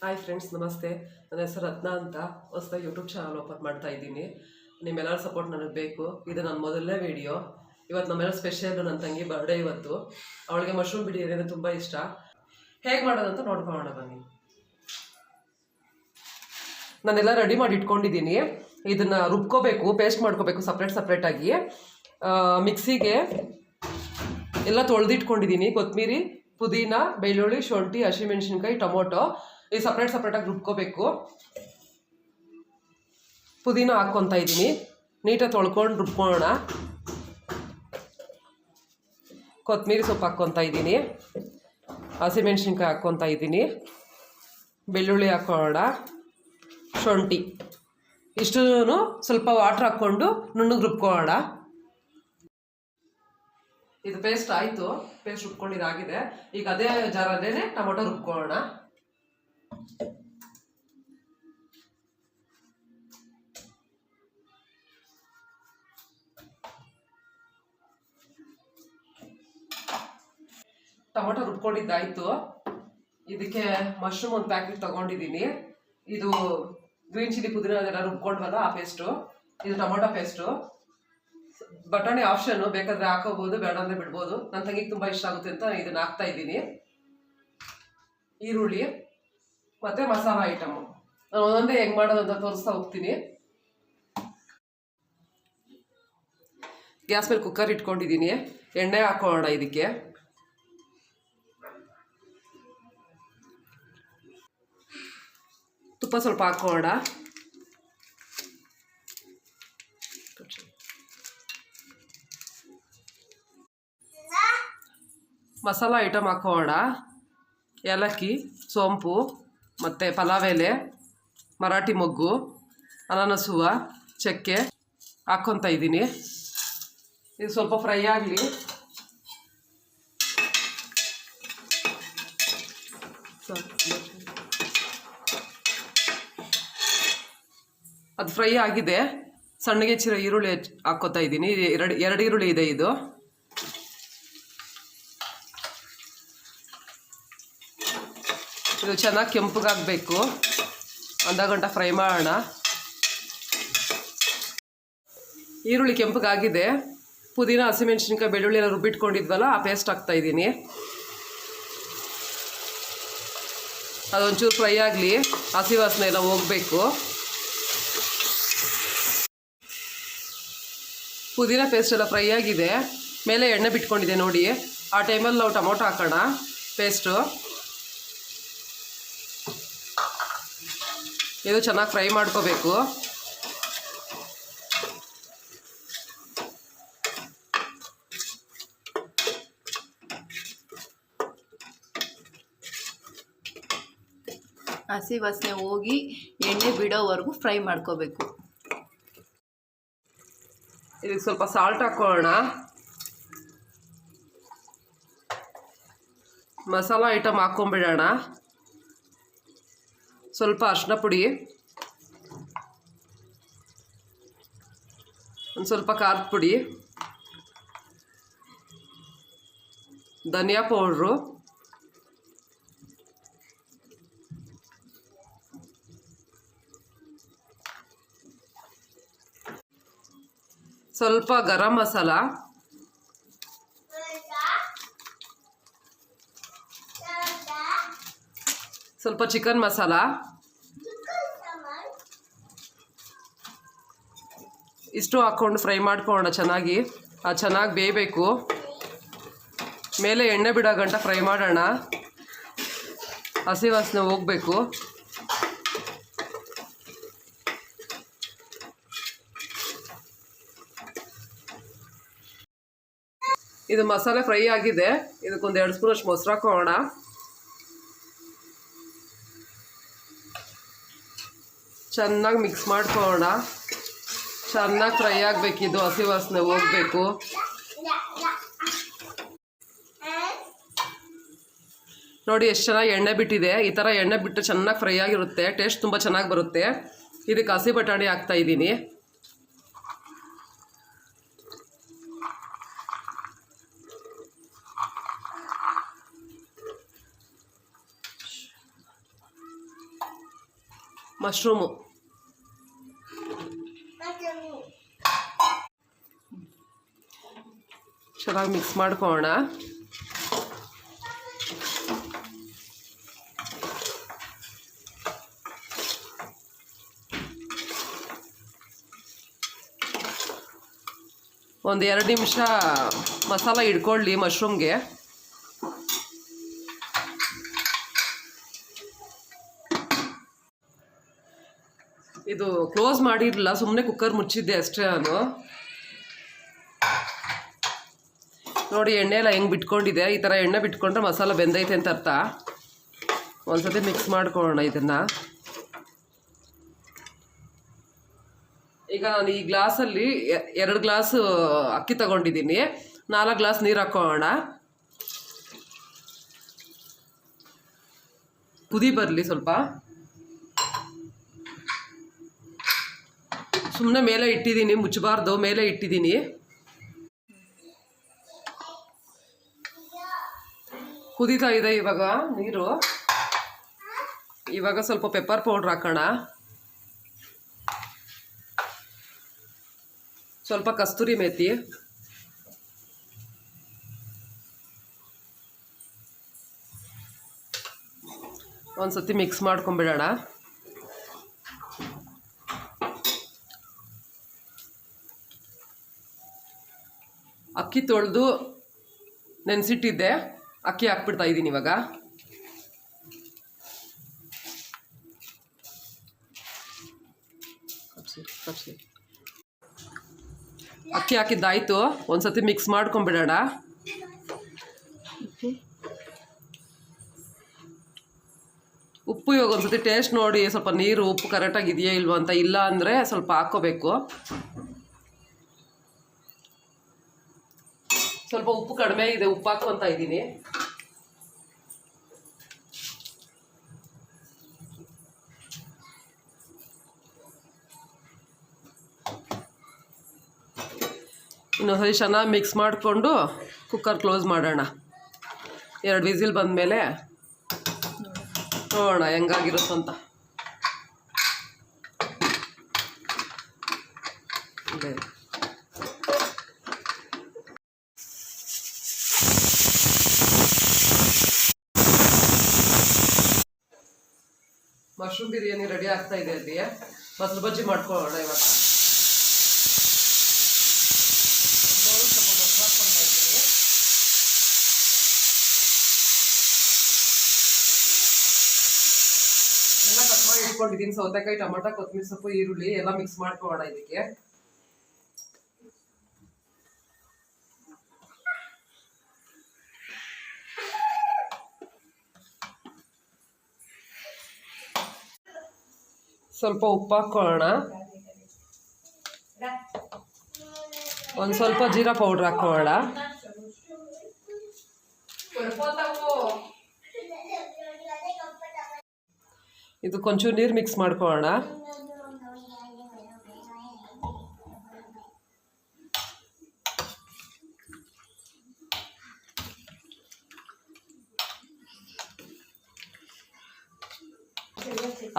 Hi friends, ನಮಸ್ತೆ. ನನ್ನ ಹೆಸರು ರತ್ನ ಅಂತ. ಹೊಸದಾಗಿ ಯೂಟ್ಯೂಬ್ ಚಾನಲ್ ಓಪನ್ ಮಾಡ್ತಾ ಇದ್ದೀನಿ. ನಿಮ್ಮೆಲ್ಲರ ಸಪೋರ್ಟ್ ನನಗೆ ಬೇಕು. ಇದು ನನ್ನ ಮೊದಲನೇ ವಿಡಿಯೋ. ಇವತ್ತು ನಮ್ಮೆಲ್ಲ ಸ್ಪೆಷಲ್. ನನ್ನ ತಂಗಿ ಬರ್ಡೇ ಇವತ್ತು. ಅವಳಿಗೆ ಮಶ್ರೂಮ್ ಬಿರಿಯಾನಿ ಅಂದರೆ ತುಂಬ ಇಷ್ಟ. ಹೇಗೆ ಮಾಡೋದಂತ ನೋಡ್ಕೊಳ್ಳೋಣ ಬನ್ನಿ. ನಾನೆಲ್ಲ ರೆಡಿ ಮಾಡಿ ಇಟ್ಕೊಂಡಿದ್ದೀನಿ. ಇದನ್ನು ರುಬ್ಕೋಬೇಕು, ಪೇಸ್ಟ್ ಮಾಡ್ಕೋಬೇಕು ಸಪ್ರೇಟಾಗಿ. ಮಿಕ್ಸಿಗೆ ಎಲ್ಲ ತೊಳೆದಿಟ್ಕೊಂಡಿದ್ದೀನಿ. ಕೊತ್ತಂಬರಿ, ಪುದೀನ, ಬೆಳ್ಳುಳ್ಳಿ, ಶುಂಠಿ, ಹಸಿಮೆಣಸಿನ್ಕಾಯಿ, ಟೊಮೊಟೊ ಈ ಸಪ್ರೇಟಾಗಿ ರುಬ್ಕೋಬೇಕು. ಪುದೀನ ಹಾಕ್ಕೊತಾ ಇದ್ದೀನಿ. ನೀಟಾಗಿ ತೊಳ್ಕೊಂಡು ರುಬ್ಕೊಳ್ಳೋಣ. ಕೊತ್ತಂಬರಿ ಸೊಪ್ಪು ಹಾಕ್ಕೊತಾ ಇದ್ದೀನಿ. ಹಸಿಮೆಣಸಿನ್ಕಾಯಿ ಹಾಕ್ಕೊತಾ ಇದ್ದೀನಿ. ಬೆಳ್ಳುಳ್ಳಿ ಹಾಕ್ಕೊಳ್ಳೋಣ. ಶುಂಠಿ ಇಷ್ಟು ಸ್ವಲ್ಪ ವಾಟ್ರ್ ಹಾಕ್ಕೊಂಡು ನುಣ್ಣಗೆ ರುಬ್ಕೊಳ್ಳೋಣ. ಇದು ಪೇಸ್ಟ್ ಆಯಿತು. ಪೇಸ್ಟ್ ರುಬ್ಕೊಂಡಿದ್ದಾಗಿದೆ. ಈಗ ಅದೇ ಜಾರಲ್ಲೇ ಟೊಮೊಟೊ ರುಬ್ಕೊಳ್ಳೋಣ. ಟೊಮೊಟೊ ರುಬ್ಕೊಂಡಿದ್ದಾಯಿತು. ಇದಕ್ಕೆ ಮಶ್ರೂಮ್ ಒಂದು ಪ್ಯಾಕೆಟ್ ತೊಗೊಂಡಿದ್ದೀನಿ. ಇದು ಗ್ರೀನ್ ಚಿಲ್ಲಿ, ಪುದೀನ ಅದೆಲ್ಲ ರುಬ್ಕೊಂಡ್ವಲ್ಲ ಆ ಪೇಸ್ಟು. ಇದು ಟೊಮೊಟೊ ಪೇಸ್ಟು. ಬಟಾಣಿ ಆಪ್ಷನ್ನು, ಬೇಕಾದರೆ ಹಾಕೋಬೋದು, ಬೇಡ ಅಂದರೆ ಬಿಡ್ಬೋದು. ನನ್ನ ತಂಗಿಗೆ ತುಂಬ ಇಷ್ಟ ಆಗುತ್ತೆ ಅಂತ ಇದನ್ನು ಹಾಕ್ತಾ ಇದ್ದೀನಿ. ಈರುಳ್ಳಿ ಮತ್ತು ಮಸಾಲ ಐಟಮು ನಾನು ಒಂದೊಂದೇ ಹೆಂಗೆ ಮಾಡೋದು ಅಂತ ತೋರಿಸ್ತಾ ಹೋಗ್ತೀನಿ. ಗ್ಯಾಸ್ ಮೇಲೆ ಕುಕ್ಕರ್ ಇಟ್ಕೊಂಡಿದ್ದೀನಿ. ಎಣ್ಣೆ ಹಾಕೊಳ್ಳೋಣ. ಇದಕ್ಕೆ ತುಪ್ಪ ಸ್ವಲ್ಪ ಹಾಕೋಣ. ಮಸಾಲ ಐಟಮ್ ಹಾಕೋಣ. ಏಲಕ್ಕಿ, ಸೋಂಪು ಮತ್ತು ಪಲಾವ್ ಎಲೆ, ಮರಾಠಿ ಮೊಗ್ಗು, ಅನಾನಸ್ ಹೂವು, ಚಕ್ಕೆ ಹಾಕ್ಕೊತಾ ಇದ್ದೀನಿ. ಇದು ಸ್ವಲ್ಪ ಫ್ರೈ ಆಗಲಿ. ಅದು ಫ್ರೈ ಆಗಿದೆ. ಸಣ್ಣಗೆ ಹೆಚ್ಚಿರೋ ಈರುಳ್ಳಿ ಹಾಕ್ಕೋತಾ ಇದ್ದೀನಿ. ಎರಡು ಈರುಳ್ಳಿ ಇದೆ. ಇದು ಚೆನ್ನಾಗಿ ಕೆಂಪಗಾಗಬೇಕು. ಅರ್ಧ ಗಂಟೆ ಫ್ರೈ ಮಾಡೋಣ. ಈರುಳ್ಳಿ ಕೆಂಪಗಾಗಿದೆ. ಪುದೀನ, ಹಸಿಮೆಣಸಿನ್ಕಾಯಿ, ಬೆಳ್ಳುಳ್ಳಿ ಎಲ್ಲ ರುಬ್ಬಿಟ್ಕೊಂಡಿದ್ವಲ್ಲ ಆ ಪೇಸ್ಟ್ ಹಾಕ್ತಾ ಇದ್ದೀನಿ. ಅದೊಂಚೂರು ಫ್ರೈ ಆಗಲಿ. ಹಸಿ ವಾಸನೆ ಎಲ್ಲ ಹೋಗಬೇಕು. ಪುದೀನ ಪೇಸ್ಟ್ ಎಲ್ಲ ಫ್ರೈ ಆಗಿದೆ. ಮೇಲೆ ಎಣ್ಣೆ ಬಿಟ್ಕೊಂಡಿದೆ ನೋಡಿ. ಆ ಟೈಮಲ್ಲಿ ನಾವು ಟೊಮೊಟೊ ಹಾಕೋಣ. ಪೇಸ್ಟು ಇದು ಚೆನ್ನಾಗಿ ಫ್ರೈ ಮಾಡ್ಕೋಬೇಕು. ಹಸಿ ವಾಸನೆ ಹೋಗಿ ಎಣ್ಣೆ ಬಿಡೋವರೆಗೂ ಫ್ರೈ ಮಾಡ್ಕೋಬೇಕು. ಇದಕ್ಕೆ ಸ್ವಲ್ಪ ಸಾಲ್ಟ್ ಹಾಕೋಣ. ಮಸಾಲ ಐಟಮ್ ಹಾಕ್ಕೊಂಬಿಡೋಣ. ಸ್ವಲ್ಪ ಅರಿಶಿನ ಪುಡಿ, ಒಂದು ಸ್ವಲ್ಪ ಖಾರದ ಪುಡಿ, ಧನಿಯಾ ಪೌಡ್ರು, ಸ್ವಲ್ಪ ಗರಂ ಮಸಾಲ, ಸ್ವಲ್ಪ ಚಿಕನ್ ಮಸಾಲ, ಇಷ್ಟು ಹಾಕ್ಕೊಂಡು ಫ್ರೈ ಮಾಡ್ಕೊಳ್ಳೋಣ ಚೆನ್ನಾಗಿ. ಅದು ಚೆನ್ನಾಗಿ ಬೇಯಬೇಕು. ಮೇಲೆ ಎಣ್ಣೆ ಬಿಡೋ ಗಂಟ ಫ್ರೈ ಮಾಡೋಣ. ಹಸಿ ವಾಸನೆ ಹೋಗಬೇಕು. ಇದು ಮಸಾಲೆ ಫ್ರೈ ಆಗಿದೆ. ಇದಕ್ಕೊಂದು 2 ಸ್ಪೂನಷ್ಟು ಮೊಸರು ಹಾಕೋಣ. ಚೆನ್ನಾಗಿ ಮಿಕ್ಸ್ ಮಾಡ್ಕೊಳ್ಳೋಣ. ಚೆನ್ನಾಗಿ ಫ್ರೈ ಆಗಬೇಕಿದು. ಹಸಿ ವಾಸನೆ ಹೋಗಬೇಕು. ನೋಡಿ ಎಷ್ಟು ಚೆನ್ನಾಗಿ ಎಣ್ಣೆ ಬಿಟ್ಟಿದೆ. ಈ ಥರ ಎಣ್ಣೆ ಬಿಟ್ಟು ಚೆನ್ನಾಗಿ ಫ್ರೈ ಆಗಿರುತ್ತೆ. ಟೇಸ್ಟ್ ತುಂಬ ಚೆನ್ನಾಗಿ ಬರುತ್ತೆ. ಇದಕ್ಕೆ ಹಸಿ ಬಟಾಣಿ ಹಾಕ್ತಾ ಇದ್ದೀನಿ. ಮಶ್ರೂಮು. ಚೆನ್ನಾಗಿ ಮಿಕ್ಸ್ ಮಾಡ್ಕೊಳ್ಳೋಣ. ಒಂದು 2 ನಿಮಿಷ ಮಸಾಲ ಹಿಡ್ಕೊಳ್ಳಿ ಮಶ್ರೂಮ್ಗೆ. ಇದು ಕ್ಲೋಸ್ ಮಾಡಿರಲಿಲ್ಲ, ಸುಮ್ಮನೆ ಕುಕ್ಕರ್ ಮುಚ್ಚಿದ್ದೆ ಅಷ್ಟೇ ನಾನು. ನೋಡಿ ಎಣ್ಣೆ ಎಲ್ಲ ಹೆಂಗೆ ಬಿಟ್ಕೊಂಡಿದೆ. ಈ ಥರ ಎಣ್ಣೆ ಬಿಟ್ಕೊಂಡ್ರೆ ಮಸಾಲ ಬೆಂದೈತೆ ಅಂತ ಅರ್ಥ. ಒಂದ್ಸತಿ ಮಿಕ್ಸ್ ಮಾಡ್ಕೊಳ್ಳೋಣ ಇದನ್ನು. ಈಗ ನಾನು ಈ ಗ್ಲಾಸಲ್ಲಿ 2 ಗ್ಲಾಸ್ ಅಕ್ಕಿ ತಗೊಂಡಿದ್ದೀನಿ. 4 ಗ್ಲಾಸ್ ನೀರು ಹಾಕೋಣ. ಕುದಿ ಬರಲಿ ಸ್ವಲ್ಪ. ಸುಮ್ಮನೆ ಮೇಲೆ ಇಟ್ಟಿದ್ದೀನಿ, ಮುಚ್ಚಬಾರ್ದು, ಮೇಲೆ ಇಟ್ಟಿದ್ದೀನಿ. ಕುದೀತಾ ಇದೆ ಇವಾಗ ನೀರು. ಇವಾಗ ಸ್ವಲ್ಪ ಪೆಪ್ಪರ್ ಪೌಡ್ರ್ ಹಾಕೋಣ, ಸ್ವಲ್ಪ ಕಸ್ತೂರಿ ಮೇಥಿ, ಒಂದ್ಸತಿ ಮಿಕ್ಸ್ ಮಾಡ್ಕೊಂಬಿಡೋಣ. ಅಕ್ಕಿ ತೊಳೆದು ನೆನೆಸಿಟ್ಟಿದ್ದೆ, ಅಕ್ಕಿ ಹಾಕ್ಬಿಡ್ತಾ ಇದ್ದೀನಿ ಇವಾಗ. ಅಕ್ಕಿ ಹಾಕಿದ್ದಾಯ್ತು, ಒಂದ್ಸತಿ ಮಿಕ್ಸ್ ಮಾಡ್ಕೊಂಬಿಡೋಣ. ಉಪ್ಪು ಇವಾಗ ಒಂದ್ಸತಿ ಟೇಸ್ಟ್ ನೋಡಿ, ಸ್ವಲ್ಪ ನೀರು ಉಪ್ಪು ಕರೆಕ್ಟಾಗಿ ಇದೆಯಾ ಇಲ್ವೋ ಅಂತ. ಇಲ್ಲ ಅಂದರೆ ಸ್ವಲ್ಪ ಹಾಕ್ಕೋಬೇಕು. ಸ್ವಲ್ಪ ಉಪ್ಪು ಕಡಿಮೆ ಇದೆ, ಉಪ್ಪು ಹಾಕ್ಕೊತಾ ಇದ್ದೀನಿ. ಇನ್ನೊಂದ್ಸರಿ ಚೆನ್ನಾಗಿ ಮಿಕ್ಸ್ ಮಾಡಿಕೊಂಡು ಕುಕ್ಕರ್ ಕ್ಲೋಸ್ ಮಾಡೋಣ. 2 ವಿಸಿಲ್ ಬಂದಮೇಲೆ ನೋಡೋಣ ಹೆಂಗಾಗಿರುತ್ತಂತ. ಮಶ್ರೂಮ್ ಬಿರಿಯಾನಿ ರೆಡಿ ಆಗ್ತಾ ಇದೆ. ಅಲ್ಲಿ ಮೊಸರು ಬಜ್ಜಿ ಮಾಡ್ಕೊಳ್ಳೋಣ ಇವಾಗ. ಎಲ್ಲ ಕಟ್ ಮಾಡಿ ಇಟ್ಕೊಂಡಿದ್ದೀನಿ. ಸೌತೆಕಾಯಿ, ಟೊಮೊಟೊ, ಕೊತ್ತಂಬರಿ ಸೊಪ್ಪು, ಈರುಳ್ಳಿ ಎಲ್ಲ ಮಿಕ್ಸ್ ಮಾಡ್ಕೊಳ್ಳೋಣ ಇದಕ್ಕೆ. ಸ್ವಲ್ಪ ಉಪ್ಪು ಹಾಕೊಳ್ಳೋಣ, ಒಂದು ಸ್ವಲ್ಪ ಜೀರಾ ಪೌಡ್ರ್ ಹಾಕೊಳ್ಳೋಣ. ಇದು ಕೊಂಚೂರು ನೀರು ಮಿಕ್ಸ್ ಮಾಡ್ಕೊಳ್ಳೋಣ.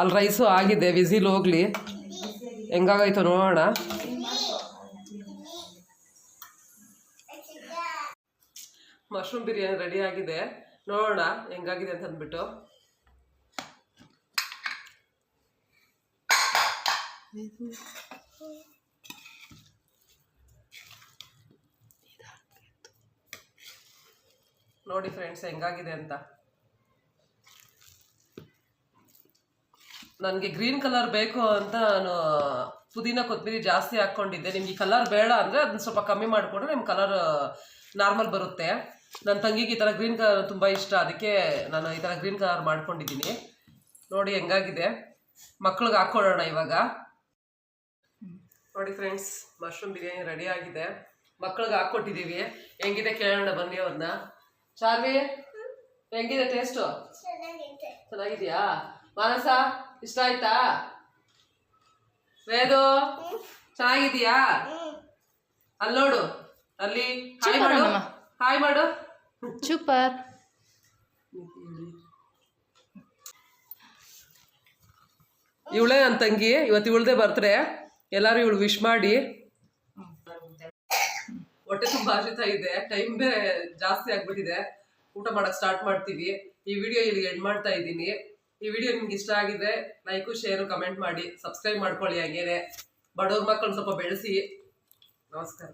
ಅಲ್ಲಿ ರೈಸು ಆಗಿದೆ, ವಿಸಿಲ್ ಹೋಗ್ಲಿ, ಹೆಂಗಾಗೈತೋ ನೋಡೋಣ. ಮಶ್ರೂಮ್ ಬಿರಿಯಾನಿ ರೆಡಿ ಆಗಿದೆ, ನೋಡೋಣ ಹೆಂಗಾಗಿದೆ ಅಂತ ಅಂದ್ಬಿಟ್ಟು. ನೋಡಿ ಫ್ರೆಂಡ್ಸ್ ಹೆಂಗಾಗಿದೆ ಅಂತ. ನನಗೆ ಗ್ರೀನ್ ಕಲರ್ ಬೇಕು ಅಂತ ನಾನು ಪುದೀನ ಕೊತ್ತಂಬರಿ ಜಾಸ್ತಿ ಹಾಕ್ಕೊಂಡಿದ್ದೆ. ನಿಮ್ಗೆ ಕಲರ್ ಬೇಡ ಅಂದರೆ ಅದನ್ನ ಸ್ವಲ್ಪ ಕಮ್ಮಿ ಮಾಡಿಕೊಂಡ್ರೆ ನಿಮ್ಮ ಕಲರ್ ನಾರ್ಮಲ್ ಬರುತ್ತೆ. ನನ್ನ ತಂಗಿಗೆ ಈ ಥರ ಗ್ರೀನ್ ಕಲರ್ ತುಂಬ ಇಷ್ಟ, ಅದಕ್ಕೆ ನಾನು ಈ ಥರ ಗ್ರೀನ್ ಕಲರ್ ಮಾಡ್ಕೊಂಡಿದ್ದೀನಿ. ನೋಡಿ ಹೆಂಗಾಗಿದೆ, ಮಕ್ಳಿಗೆ ಹಾಕ್ಕೊಳ್ಳೋಣ ಇವಾಗ. ನೋಡಿ ಫ್ರೆಂಡ್ಸ್, ಮಶ್ರೂಮ್ ಬಿರಿಯಾನಿ ರೆಡಿ ಆಗಿದೆ, ಮಕ್ಳಿಗೆ ಹಾಕ್ಕೊಟ್ಟಿದ್ದೀವಿ. ಹೆಂಗಿದೆ ಕೇಳೋಣ ಬನ್ನಿ ಅವ್ರನ್ನ. ಚಾರ್ವಿ, ಹೆಂಗಿದೆ ಟೇಸ್ಟು? ಚೆನ್ನಾಗಿದೆಯಾ? ಮಾನಸ, ಇಷ್ಟ ಆಯ್ತಾ? ವೇದು, ಚೆನ್ನಾಗಿದೆಯಾ? ಅಲ್ಲಿ ನೋಡು, ಅಲ್ಲಿ ಹಾಯ್ ಮಾಡು, ಹಾಯ್ ಮಾಡು. ಸೂಪರ್. ಇವಳೇ ನನ್ನ ತಂಗಿ, ಇವತ್ತು ಇವಳದೇ ಬರ್ತ್ಡೇ. ಎಲ್ಲರೂ ಇವಳು ವಿಶ್ ಮಾಡಿ. ಹೊಟ್ಟೆ ತುಂಬಾ ಹಸಿತಾ ಇದೆ, ಟೈಮ್ ಬೇರೆ ಜಾಸ್ತಿ ಆಗ್ಬಿಟ್ಟಿದೆ. ಊಟ ಮಾಡಕ್ ಸ್ಟಾರ್ಟ್ ಮಾಡ್ತೀವಿ. ಈ ವಿಡಿಯೋ ಇಲ್ಲಿ ಎಂಡ್ ಮಾಡ್ತಾ ಇದ್ದೀನಿ. ಈ ವಿಡಿಯೋ ನಿಮ್ಗೆ ಇಷ್ಟ ಆಗಿದೆ ಲೈಕು ಶೇರು ಕಮೆಂಟ್ ಮಾಡಿ, ಸಬ್ಸ್ಕ್ರೈಬ್ ಮಾಡ್ಕೊಳ್ಳಿ. ಹಾಗೇನೆ ಬಡವ್ರ ಮಕ್ಕಳನ್ನ ಸ್ವಲ್ಪ ಬೆಳೆಸಿ. ನಮಸ್ಕಾರ.